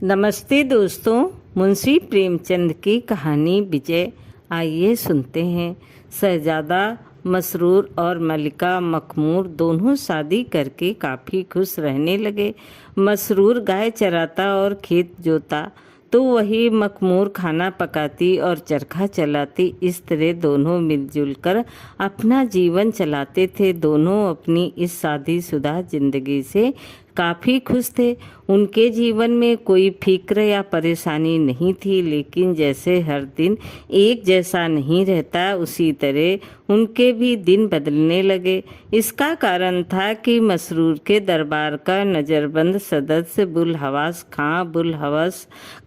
नमस्ते दोस्तों, मुंशी प्रेमचंद की कहानी विजय। आइए सुनते हैं। शहजादा मसरूर और मलिका मखमूर दोनों शादी करके काफ़ी खुश रहने लगे। मसरूर गाय चराता और खेत जोता तो वही मखमूर खाना पकाती और चरखा चलाती। इस तरह दोनों मिलजुल कर अपना जीवन चलाते थे। दोनों अपनी इस शादीशुदा जिंदगी से काफ़ी खुश थे। उनके जीवन में कोई फिक्र या परेशानी नहीं थी, लेकिन जैसे हर दिन एक जैसा नहीं रहता, उसी तरह उनके भी दिन बदलने लगे। इसका कारण था कि मसरूर के दरबार का नज़रबंद सदस्य बुलहवस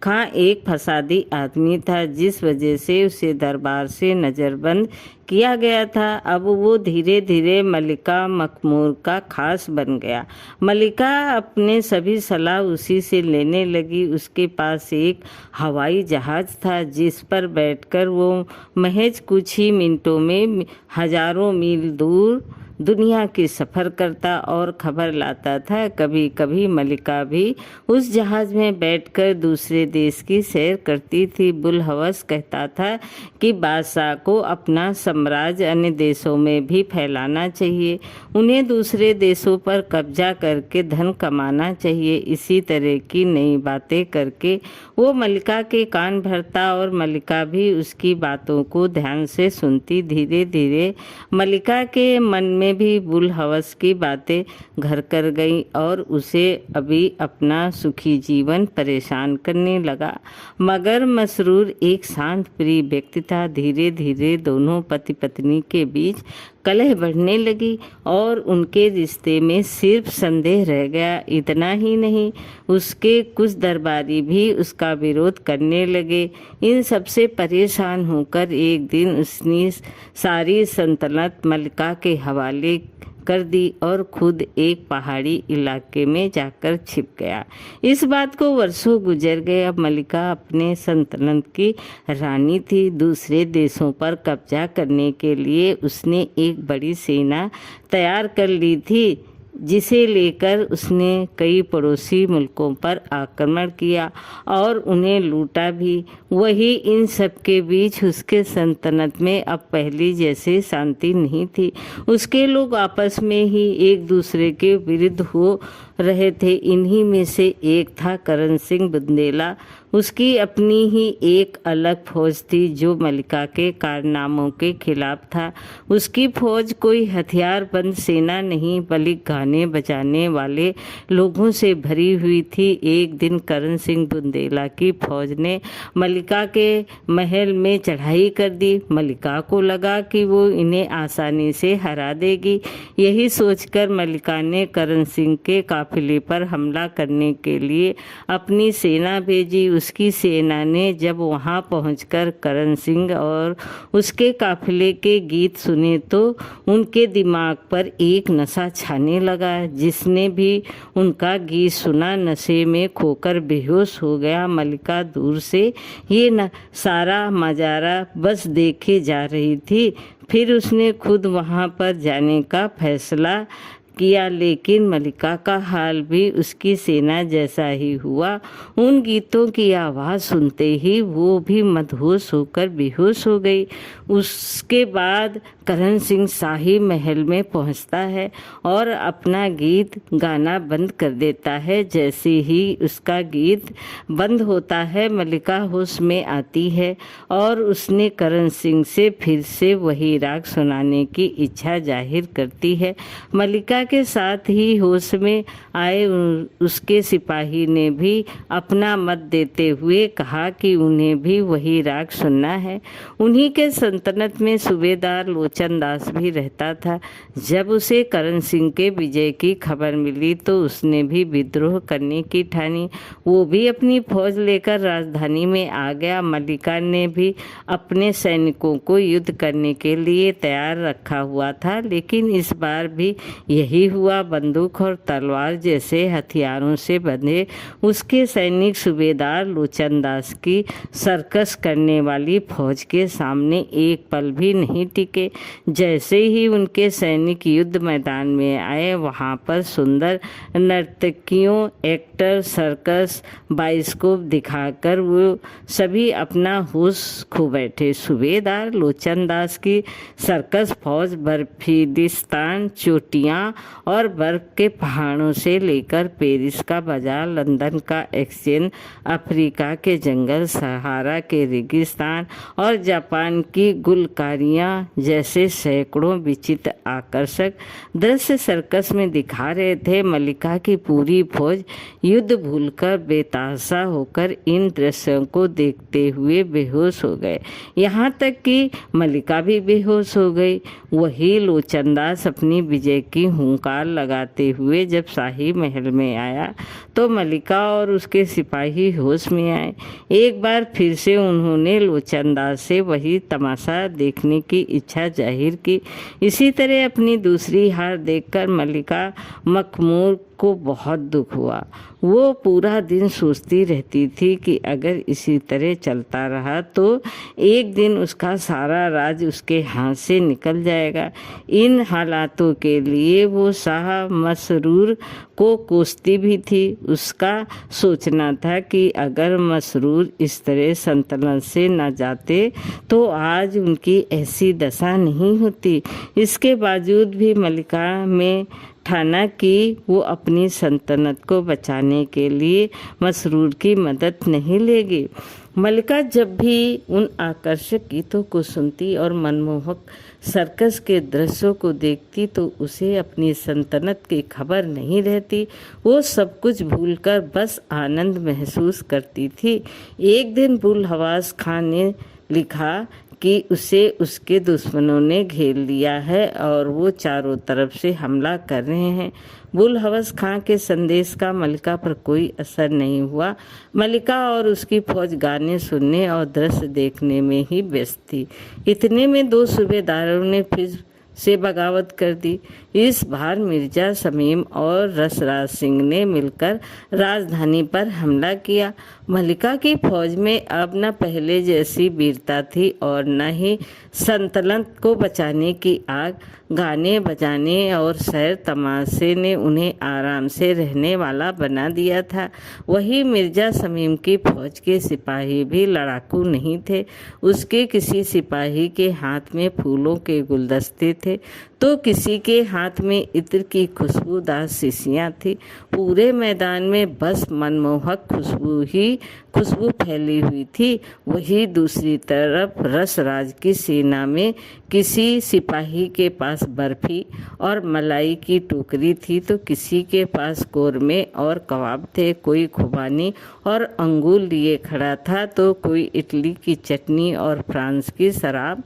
खां एक फसादी आदमी था, जिस वजह से उसे दरबार से नज़रबंद किया गया था। अब वो धीरे धीरे मलिका मखमूर का खास बन गया। मलिका अपने सभी सलाह उसी से लेने लगी। उसके पास एक हवाई जहाज़ था, जिस पर बैठकर वो महज कुछ ही मिनटों में हजारों मील दूर दुनिया की सफ़र करता और खबर लाता था। कभी कभी मलिका भी उस जहाज़ में बैठकर दूसरे देश की सैर करती थी। बुलहवस कहता था कि बादशाह को अपना साम्राज्य अन्य देशों में भी फैलाना चाहिए। उन्हें दूसरे देशों पर कब्जा करके धन कमाना चाहिए। इसी तरह की नई बातें करके वो मलिका के कान भरता और मलिका भी उसकी बातों को ध्यान से सुनती। धीरे धीरे मलिका के मन में भी बुलहवस की बातें घर कर गईं और उसे अभी अपना सुखी जीवन परेशान करने लगा। मगर मसरूर एक शांत प्रिय व्यक्ति था। धीरे धीरे दोनों पति पत्नी के बीच कलह बढ़ने लगी और उनके रिश्ते में सिर्फ संदेह रह गया। इतना ही नहीं, उसके कुछ दरबारी भी उसका विरोध करने लगे। इन सबसे परेशान होकर एक दिन उसने सारी सल्तनत मलिका के हवाले कर दी और खुद एक पहाड़ी इलाके में जाकर छिप गया। इस बात को वर्षों गुजर गए। अब मलिका अपने सल्तनत की रानी थी। दूसरे देशों पर कब्जा करने के लिए उसने एक बड़ी सेना तैयार कर ली थी, जिसे लेकर उसने कई पड़ोसी मुल्कों पर आक्रमण किया और उन्हें लूटा भी। वही इन सब के बीच उसके सल्तनत में अब पहली जैसे शांति नहीं थी। उसके लोग आपस में ही एक दूसरे के विरुद्ध हो रहे थे। इन्हीं में से एक था करण सिंह बुंदेला। उसकी अपनी ही एक अलग फौज थी जो मलिका के कारनामों के खिलाफ था। उसकी फौज कोई हथियारबंद सेना नहीं, बल्कि गाने बजाने वाले लोगों से भरी हुई थी। एक दिन करण सिंह बुंदेला की फौज ने मलिका के महल में चढ़ाई कर दी। मलिका को लगा कि वो इन्हें आसानी से हरा देगी। यही सोचकर मलिका ने करण सिंह के काफिले पर हमला करने के लिए अपनी सेना भेजी। उसकी सेना ने जब वहां पहुंचकर करण सिंह और उसके काफिले के गीत सुने तो उनके दिमाग पर एक नशा छाने लगा। जिसने भी उनका गीत सुना नशे में खोकर बेहोश हो गया। मलिका दूर से ये सारा नजारा बस देखे जा रही थी। फिर उसने खुद वहां पर जाने का फैसला किया, लेकिन मलिका का हाल भी उसकी सेना जैसा ही हुआ। उन गीतों की आवाज़ सुनते ही वो भी मदहोश होकर बेहोश हो गई। उसके बाद करण सिंह शाही महल में पहुंचता है और अपना गीत गाना बंद कर देता है। जैसे ही उसका गीत बंद होता है, मलिका होश में आती है और उसने करण सिंह से फिर से वही राग सुनाने की इच्छा जाहिर करती है। मलिका के साथ ही होश में आए उसके सिपाही ने भी अपना मत देते हुए कहा कि उन्हें भी वही राग सुनना है। उन्हीं के सल्तनत में सूबेदार लोचन दास भी रहता था। जब उसे करण सिंह के विजय की खबर मिली तो उसने भी विद्रोह करने की ठानी। वो भी अपनी फौज लेकर राजधानी में आ गया। मलिका ने भी अपने सैनिकों को युद्ध करने के लिए तैयार रखा हुआ था, लेकिन इस बार भी यही यही हुआ। बंदूक और तलवार जैसे हथियारों से बंधे उसके सैनिक सूबेदार लोचनदास की सर्कस करने वाली फौज के सामने एक पल भी नहीं टिके। जैसे ही उनके सैनिक युद्ध मैदान में आए, वहाँ पर सुंदर नर्तकियों, एक्टर, सर्कस, बाइस्कोप दिखाकर वो सभी अपना होश खो बैठे। सूबेदार लोचनदास की सर्कस फौज बर्फीलिस्तान, चोटियाँ और बर्फ के पहाड़ों से लेकर पेरिस का बाजार, लंदन का एक्सचेंज, अफ्रीका के जंगल, सहारा के रेगिस्तान और जापान की गुलकारियाँ जैसे सैकड़ों विचित्र आकर्षक दृश्य सर्कस में दिखा रहे थे। मल्लिका की पूरी फौज युद्ध भूलकर बेतहाशा होकर इन दृश्यों को देखते हुए बेहोश हो गए। यहाँ तक कि मल्लिका भी बेहोश हो गई। वही लोचनदास अपनी विजय की हुंकार लगाते हुए जब शाही महल में आया तो मल्लिका और उसके सिपाही होश में आए। एक बार फिर से उन्होंने लोचनदास से वही तमाशा देखने की इच्छा जाहिर की। इसी तरह अपनी दूसरी हार देखकर मल्लिका मखमूर को बहुत दुख हुआ। वो पूरा दिन सोचती रहती थी कि अगर इसी तरह चलता रहा तो एक दिन उसका सारा राज उसके हाथ से निकल जाएगा। इन हालातों के लिए वो शाह मसरूर को कोसती भी थी। उसका सोचना था कि अगर मसरूर इस तरह सल्तनत से न जाते तो आज उनकी ऐसी दशा नहीं होती। इसके बावजूद भी मल्लिका में ठाना कि वो अपनी सल्तनत को बचाने के लिए मसरूर की मदद नहीं लेगी। मल्लिका जब भी उन आकर्षक गीतों को सुनती और मनमोहक सर्कस के दृश्यों को देखती तो उसे अपनी सल्तनत की खबर नहीं रहती। वो सब कुछ भूलकर बस आनंद महसूस करती थी। एक दिन बुलहवास खान ने लिखा कि उसे उसके दुश्मनों ने घेर लिया है और वो चारों तरफ से हमला कर रहे हैं। बुलहवस खां के संदेश का मल्लिका पर कोई असर नहीं हुआ। मल्लिका और उसकी फौज गाने सुनने और दृश्य देखने में ही व्यस्त थी। इतने में दो सूबेदारों ने फिर से बगावत कर दी। इस बार मिर्जा शमीम और रसराज सिंह ने मिलकर राजधानी पर हमला किया। मल्लिका की फौज में अब न पहले जैसी वीरता थी और न ही सल्तनत को बचाने की आग। गाने बजाने और सैर तमाशे ने उन्हें आराम से रहने वाला बना दिया था। वही मिर्जा शमीम की फौज के सिपाही भी लड़ाकू नहीं थे। उसके किसी सिपाही के हाथ में फूलों के गुलदस्ते थे तो किसी के हाथ में इत्र की खुशबूदार शीशियाँ थी। पूरे मैदान में बस मनमोहक खुशबू फैली हुई थी। वही दूसरी तरफ रसराज की सेना में किसी सिपाही के पास बर्फी और मलाई की टोकरी थी तो किसी के पास कोरमे और कबाब थे। कोई खुबानी और अंगूर लिए खड़ा था तो कोई इटली की चटनी और फ्रांस की शराब।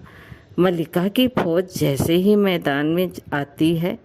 मल्लिका की फौज जैसे ही मैदान में आती है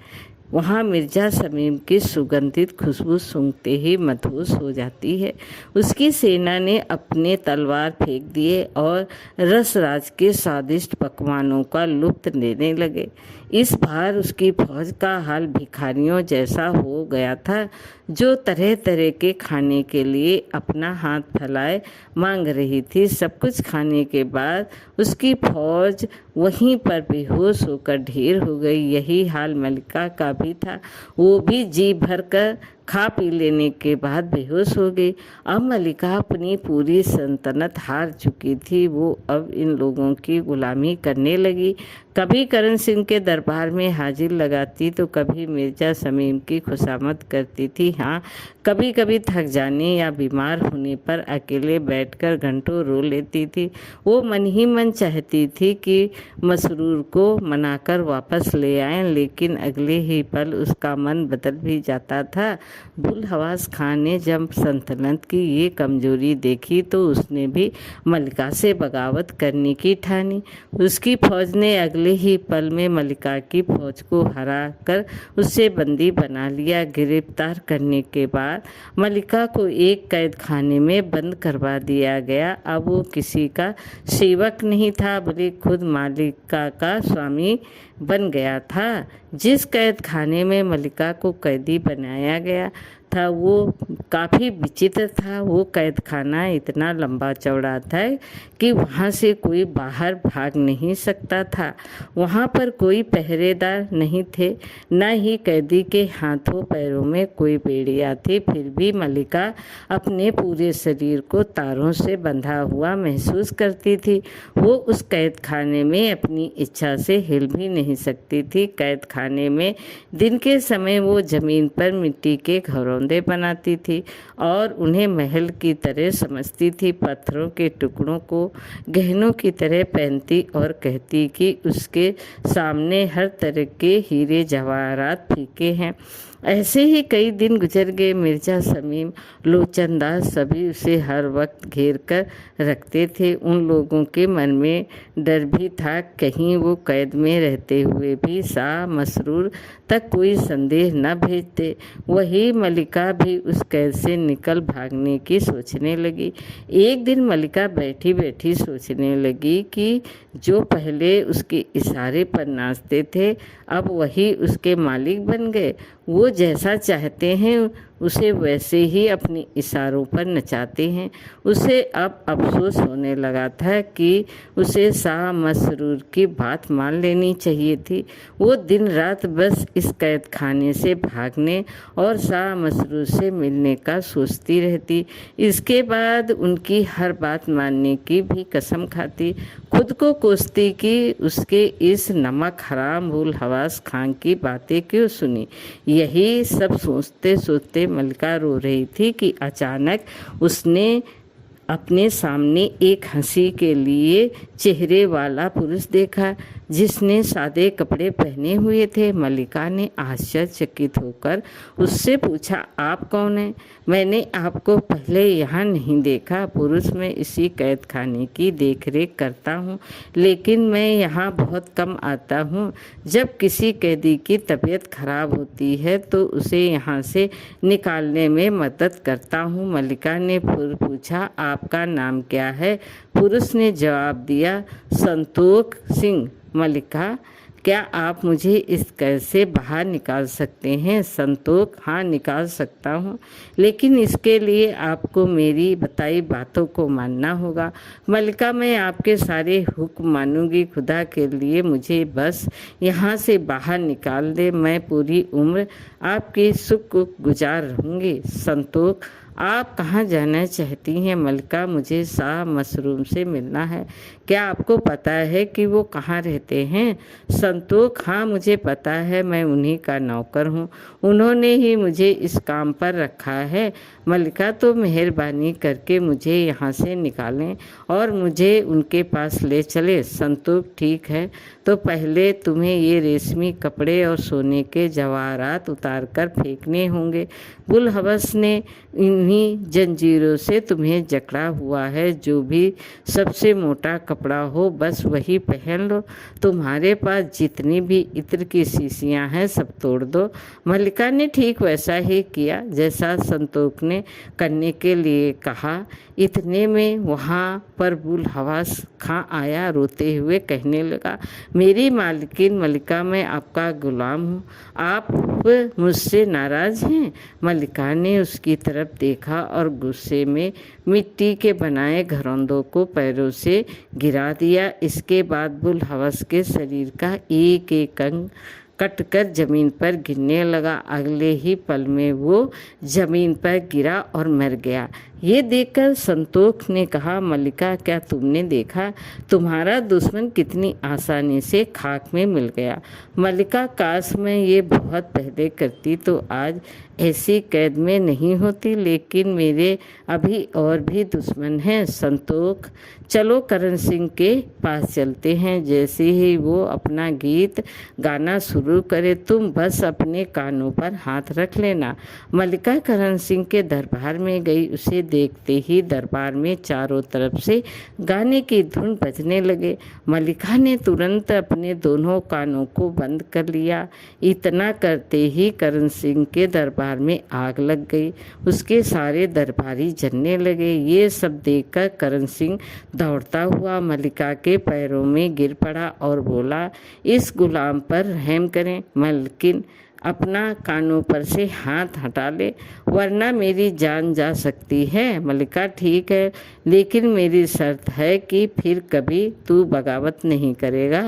वहाँ मिर्जा शमीम की सुगंधित खुशबू सूंघते ही मदहोश हो जाती है। उसकी सेना ने अपने तलवार फेंक दिए और रसराज के स्वादिष्ट पकवानों का लुत्फ लेने लगे। इस बार उसकी फौज का हाल भिखारियों जैसा हो गया था जो तरह तरह के खाने के लिए अपना हाथ फैलाए मांग रही थी। सब कुछ खाने के बाद उसकी फौज वहीं पर बेहोश होकर ढेर हो गई। यही हाल मल्लिका का भी था। वो भी जी भरकर खा पी लेने के बाद बेहोश हो गई। अब मल्लिका अपनी पूरी सल्तनत हार चुकी थी। वो अब इन लोगों की गुलामी करने लगी। कभी करण सिंह के दरबार में हाजिर लगाती तो कभी मिर्जा शमीम की खुशामद करती थी। हाँ, कभी कभी थक जाने या बीमार होने पर अकेले बैठकर घंटों रो लेती थी। वो मन ही मन चाहती थी कि मसरूर को मनाकर वापस ले आएं, लेकिन अगले ही पल उसका मन बदल भी जाता था। बुलहवास खान ने जब सल्तनत की ये कमजोरी देखी तो उसने भी मल्लिका से बगावत करने की ठानी। उसकी फौज ने अगले अगले ही पल में मल्लिका की फौज को हरा कर उसे बंदी बना लिया। गिरफ्तार करने के बाद मल्लिका को एक कैद खाने में बंद करवा दिया गया। अब वो किसी का सेवक नहीं था, बल्कि खुद मल्लिका का स्वामी बन गया था। जिस कैद खाने में मल्लिका को कैदी बनाया गया था वो काफ़ी विचित्र था। वो कैद खाना इतना लंबा चौड़ा था कि वहाँ से कोई बाहर भाग नहीं सकता था। वहाँ पर कोई पहरेदार नहीं थे, न ही कैदी के हाथों पैरों में कोई बेड़ियाँ थी। फिर भी मल्लिका अपने पूरे शरीर को तारों से बंधा हुआ महसूस करती थी। वो उस कैद खाने में अपनी इच्छा से हिल भी नहीं सकती थी। कैद खाने में दिन के समय वो ज़मीन पर मिट्टी के घरौंदे बनाती थी और उन्हें महल की तरह समझती थी। पत्थरों के टुकड़ों को गहनों की तरह पहनती और कहती कि उसके सामने हर तरह के हीरे जवाहरात फीके हैं। ऐसे ही कई दिन गुजर गए। मिर्जा समीम, लोचनदास सभी उसे हर वक्त घेर कर रखते थे। उन लोगों के मन में डर भी था, कहीं वो कैद में रहते हुए भी शाह मसरूर तक कोई संदेह न भेजते। वही मल्लिका भी उस कैद से निकल भागने की सोचने लगी। एक दिन मल्लिका बैठी बैठी सोचने लगी कि जो पहले उसके इशारे पर नाचते थे अब वही उसके मालिक बन गए। वो जैसा चाहते हैं उसे वैसे ही अपने इशारों पर नचाते हैं। उसे अब अफसोस होने लगा था कि उसे शाह मसरूर की बात मान लेनी चाहिए थी। वो दिन रात बस इस कैद खाने से भागने और शाह मसरूर से मिलने का सोचती रहती। इसके बाद उनकी हर बात मानने की भी कसम खाती। खुद को कोसती कि उसके इस नमक हराम बुल हवास खां की बातें क्यों सुनी। यही सब सोचते सोचते मल्लिका रो रही थी कि अचानक उसने अपने सामने एक हंसी के लिए चेहरे वाला पुरुष देखा जिसने सादे कपड़े पहने हुए थे। मल्लिका ने आश्चर्यचकित होकर उससे पूछा, आप कौन हैं? मैंने आपको पहले यहाँ नहीं देखा। पुरुष, मैं इसी कैद खाने की देखरेख करता हूँ, लेकिन मैं यहाँ बहुत कम आता हूँ। जब किसी कैदी की तबीयत खराब होती है तो उसे यहाँ से निकालने में मदद करता हूँ। मल्लिका ने फिर पूछा, आपका नाम क्या है? पुरुष ने जवाब दिया, संतोख सिंह। मल्लिका, क्या आप मुझे इस कैद से बाहर निकाल सकते हैं? संतोख, हाँ निकाल सकता हूँ, लेकिन इसके लिए आपको मेरी बताई बातों को मानना होगा। मल्लिका, मैं आपके सारे हुक्म मानूंगी। खुदा के लिए मुझे बस यहाँ से बाहर निकाल दे, मैं पूरी उम्र आपकी सुख गुजार रहूँगी। संतोख, आप कहाँ जाना चाहती हैं? मल्लिका, मुझे शाह मसरूर से मिलना है। क्या आपको पता है कि वो कहाँ रहते हैं? संतोख, हाँ मुझे पता है, मैं उन्हीं का नौकर हूँ, उन्होंने ही मुझे इस काम पर रखा है। मल्लिका, तो मेहरबानी करके मुझे यहाँ से निकालें और मुझे उनके पास ले चले। संतोख, ठीक है, तो पहले तुम्हें ये रेशमी कपड़े और सोने के जवाहरात उतार कर फेंकने होंगे। बुल हवस ने इन्हीं जंजीरों से तुम्हें जकड़ा हुआ है। जो भी सबसे मोटा कपड़ा हो बस वही पहन लो। तुम्हारे पास जितनी भी इत्र की शीशियाँ हैं सब तोड़ दो। मल्लिका ने ठीक वैसा ही किया जैसा संतोख ने करने के लिए कहा। इतने में वहाँ पर बुल हवास खां आया। रोते हुए कहने लगा, मेरी मालकिन मल्लिका, मैं आपका गुलाम हूँ, आप मुझसे नाराज़ हैं? मल्लिका ने उसकी तरफ देखा और गुस्से में मिट्टी के बनाए घरौंदों को पैरों से गिरा दिया। इसके बाद बुल हवस के शरीर का एक एक अंग कटकर जमीन पर गिरने लगा। अगले ही पल में वो जमीन पर गिरा और मर गया। ये देखकर संतोख ने कहा, मल्लिका, क्या तुमने देखा? तुम्हारा दुश्मन कितनी आसानी से खाक में मिल गया। मल्लिका, काश मैं ये बहुत पहले करती तो आज ऐसी कैद में नहीं होती, लेकिन मेरे अभी और भी दुश्मन हैं। संतोख, चलो करण सिंह के पास चलते हैं। जैसे ही वो अपना गीत गाना शुरू करे तुम बस अपने कानों पर हाथ रख लेना। मल्लिका करण सिंह के दरबार में गई। उसे देखते ही दरबार में चारों तरफ से गाने की धुन बजने लगे। मल्लिका ने तुरंत अपने दोनों कानों को बंद कर लिया। इतना करते ही करण सिंह के दरबार में आग लग गई। उसके सारे दरबारी जलने लगे। ये सब देखकर करण सिंह दौड़ता हुआ मल्लिका के पैरों में गिर पड़ा और बोला, इस गुलाम पर रहम करें मलकिन, अपना कानों पर से हाथ हटा ले वरना मेरी जान जा सकती है। मल्लिका, ठीक है, लेकिन मेरी शर्त है कि फिर कभी तू बगावत नहीं करेगा।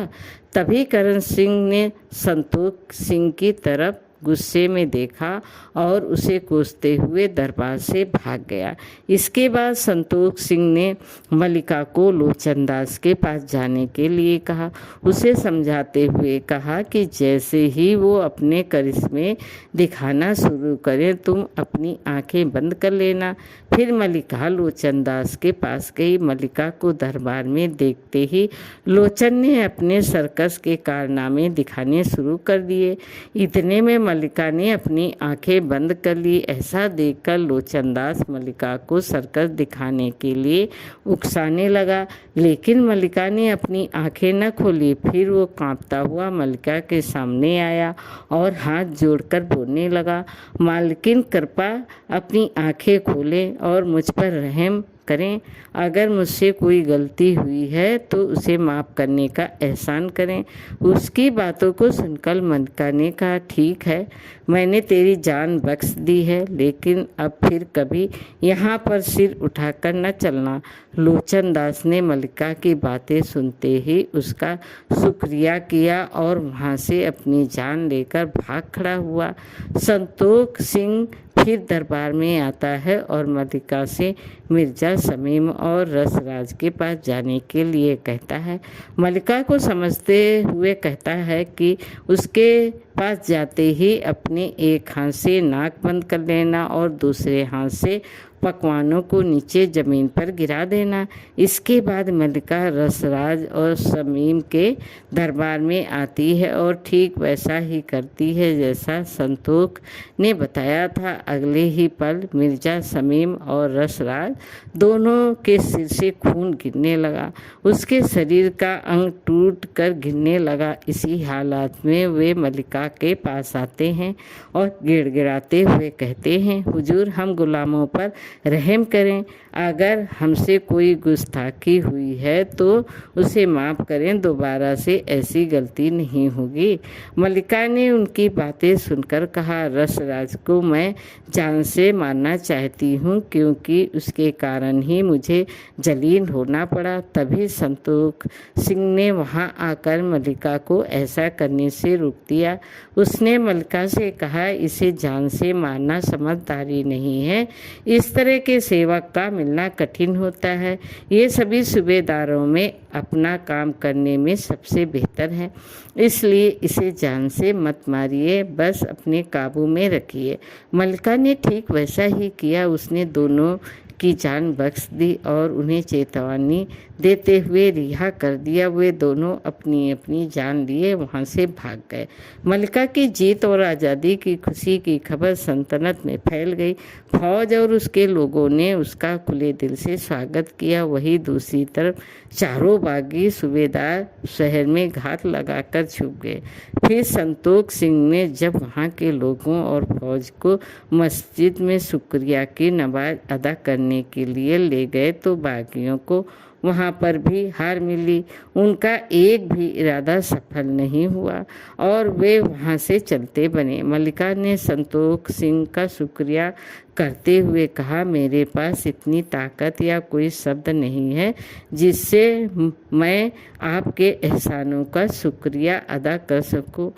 तभी करण सिंह ने संतोष सिंह की तरफ गुस्से में देखा और उसे कोसते हुए दरबार से भाग गया। इसके बाद संतोष सिंह ने मल्लिका को लोचन दास के पास जाने के लिए कहा। उसे समझाते हुए कहा कि जैसे ही वो अपने करिश्मे दिखाना शुरू करें तुम अपनी आंखें बंद कर लेना। फिर मल्लिका लोचन दास के पास गई। मल्लिका को दरबार में देखते ही लोचन ने अपने सर्कस के कारनामे दिखाने शुरू कर दिए। इतने में मल्लिका ने अपनी आंखें बंद कर ली। ऐसा देखकर लोचन दास मल्लिका को सर्कस दिखाने के लिए उकसाने लगा, लेकिन मल्लिका ने अपनी आंखें न खोली। फिर वो कांपता हुआ मल्लिका के सामने आया और हाथ जोड़कर बोलने लगा, मालकिन कृपा अपनी आंखें खोलें और मुझ पर रहम करें। अगर मुझसे कोई गलती हुई है तो उसे माफ़ करने का एहसान करें। उसकी बातों को सुनकर मल्लिका ने कहा, ठीक है, मैंने तेरी जान बख्श दी है, लेकिन अब फिर कभी यहाँ पर सिर उठाकर न चलना। लोचन दास ने मल्लिका की बातें सुनते ही उसका शुक्रिया किया और वहाँ से अपनी जान लेकर भाग खड़ा हुआ। संतोष सिंह फिर दरबार में आता है और मल्लिका से मिर्जा शमीम और रसराज के पास जाने के लिए कहता है। मल्लिका को समझते हुए कहता है कि उसके पास जाते ही अपने एक हाथ से नाक बंद कर लेना और दूसरे हाथ से पकवानों को नीचे ज़मीन पर गिरा देना। इसके बाद मल्लिका रसराज और शमीम के दरबार में आती है और ठीक वैसा ही करती है जैसा संतोष ने बताया था। अगले ही पल मिर्जा शमीम और रसराज दोनों के सिर से खून गिरने लगा। उसके शरीर का अंग टूट कर गिरने लगा। इसी हालात में वे मल्लिका के पास आते हैं और गिड़गिड़ाते हुए कहते हैं, हुजूर, हम गुलामों पर रहम करें। अगर हमसे कोई गुस्ताखी हुई है तो उसे माफ़ करें, दोबारा से ऐसी गलती नहीं होगी। मल्लिका ने उनकी बातें सुनकर कहा, रसराज को मैं जान से मारना चाहती हूँ क्योंकि उसके कारण ही मुझे जलील होना पड़ा। तभी संतोष सिंह ने वहाँ आकर मल्लिका को ऐसा करने से रोक दिया। उसने मल्लिका से कहा, इसे जान से मारना समझदारी नहीं है। इस तरह के सेवक का मिलना कठिन होता है। ये सभी सूबेदारों में अपना काम करने में सबसे बेहतर है, इसलिए इसे जान से मत मारिए, बस अपने काबू में रखिए। मल्लिका ने ठीक वैसा ही किया। उसने दोनों की जान बख्श दी और उन्हें चेतावनी देते हुए रिहा कर दिया। वे दोनों अपनी अपनी जान लिए वहाँ से भाग गए। मल्लिका की जीत और आज़ादी की खुशी की खबर सल्तनत में फैल गई। फौज और उसके लोगों ने उसका खुले दिल से स्वागत किया। वहीं दूसरी तरफ चारों बागी सूबेदार शहर में घात लगाकर छुप गए। फिर संतोष सिंह ने जब वहाँ के लोगों और फौज को मस्जिद में शुक्रिया की नमाज अदा करने के लिए ले गए तो बागियों को वहाँ पर भी हार मिली। उनका एक भी इरादा सफल नहीं हुआ और वे वहाँ से चलते बने। मल्लिका ने संतोष सिंह का शुक्रिया करते हुए कहा, मेरे पास इतनी ताकत या कोई शब्द नहीं है जिससे मैं आपके एहसानों का शुक्रिया अदा कर सकूं।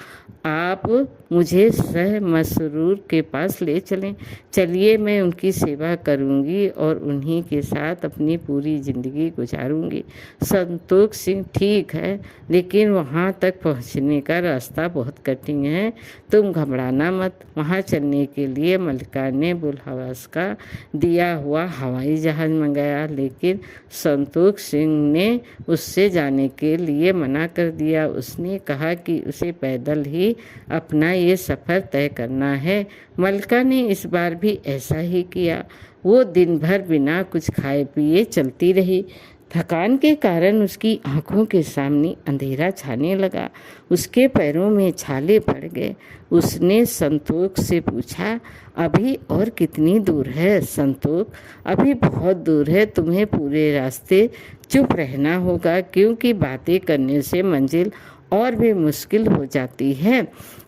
आप मुझे शाह मसरूर के पास ले चलें। चलिए, मैं उनकी सेवा करूंगी और उन्हीं के साथ अपनी पूरी ज़िंदगी गुजारूंगी। संतोष सिंह, ठीक है, लेकिन वहाँ तक पहुँचने का रास्ता बहुत कठिन है, तुम घबराना मत। वहाँ चलने के लिए मल्लिका ने बुलहवास का दिया हुआ हवाई जहाज़ मंगाया, लेकिन संतोष सिंह ने उससे जाने के लिए मना कर दिया। उसने कहा कि उसे पैदल ही अपना ये सफ़र तय करना है। मल्लिका ने इस बार भी ऐसा ही किया। वो दिन भर बिना कुछ खाए पिए चलती रही। थकान के कारण उसकी आंखों के सामने अंधेरा छाने लगा, उसके पैरों में छाले पड़ गए। उसने संतोष से पूछा, अभी और कितनी दूर है संतोष? अभी बहुत दूर है, तुम्हें पूरे रास्ते चुप रहना होगा, क्योंकि बातें करने से मंजिल और भी मुश्किल हो जाती है।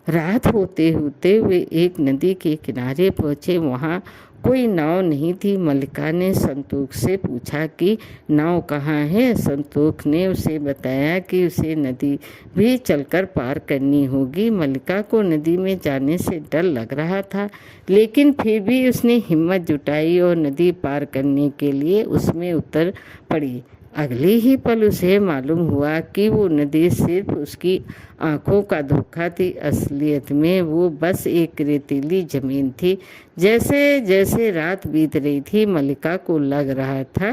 रात होते होते वे एक नदी के किनारे पहुँचे। वहाँ कोई नाव नहीं थी। मल्लिका ने संतोष से पूछा कि नाव कहाँ है। संतोष ने उसे बताया कि उसे नदी भी चलकर पार करनी होगी। मल्लिका को नदी में जाने से डर लग रहा था, लेकिन फिर भी उसने हिम्मत जुटाई और नदी पार करने के लिए उसमें उतर पड़ी। अगले ही पल उसे मालूम हुआ कि वो नदी सिर्फ उसकी आंखों का धोखा थी। असलियत में वो बस एक रेतीली जमीन थी। जैसे जैसे रात बीत रही थी, मल्लिका को लग रहा था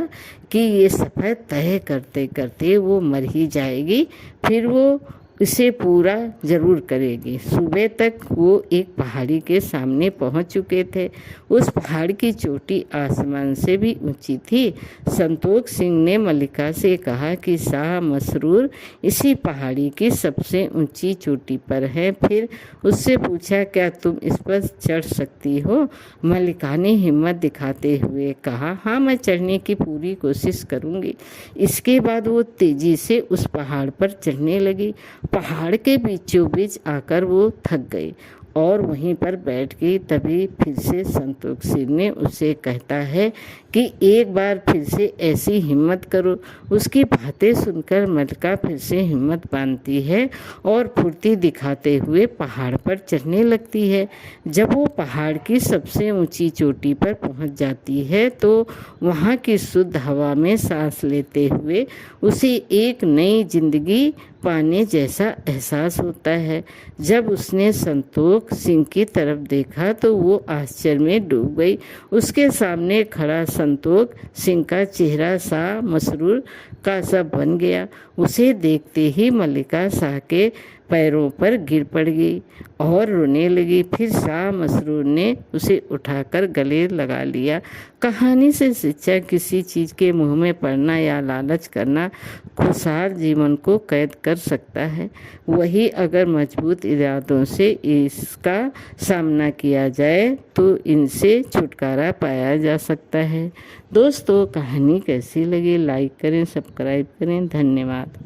कि ये सफ़र तय करते करते वो मर ही जाएगी, फिर वो इसे पूरा जरूर करेगी। सुबह तक वो एक पहाड़ी के सामने पहुंच चुके थे। उस पहाड़ की चोटी आसमान से भी ऊंची थी। संतोष सिंह ने मल्लिका से कहा कि शाह मसरूर इसी पहाड़ी की सबसे ऊंची चोटी पर है। फिर उससे पूछा, क्या तुम इस पर चढ़ सकती हो? मल्लिका ने हिम्मत दिखाते हुए कहा, हाँ, मैं चढ़ने की पूरी कोशिश करूँगी। इसके बाद वो तेजी से उस पहाड़ पर चढ़ने लगी। पहाड़ के बीचों बीच आकर वो थक गई और वहीं पर बैठ गई। तभी फिर से संतोष सिंह ने उसे कहता है कि एक बार फिर से ऐसी हिम्मत करो। उसकी बातें सुनकर मल्लिका फिर से हिम्मत बांधती है और फुर्ती दिखाते हुए पहाड़ पर चढ़ने लगती है। जब वो पहाड़ की सबसे ऊंची चोटी पर पहुंच जाती है तो वहाँ की शुद्ध हवा में सांस लेते हुए उसे एक नई जिंदगी पाने जैसा एहसास होता है। जब उसने संतोष सिंह की तरफ देखा तो वो आश्चर्य में डूब गई। उसके सामने खड़ा संतोष सिंह का चेहरा शाह मसरूर का सा बन गया। उसे देखते ही मल्लिका शाह के पैरों पर गिर पड़ गई और रोने लगी। फिर शाह मसरूर ने उसे उठाकर गले लगा लिया। कहानी से शिक्षा, किसी चीज़ के मुंह में पड़ना या लालच करना खुशहाल जीवन को कैद कर सकता है। वही अगर मजबूत इरादों से इसका सामना किया जाए तो इनसे छुटकारा पाया जा सकता है। दोस्तों, कहानी कैसी लगी? लाइक करें, सब्सक्राइब करें। धन्यवाद।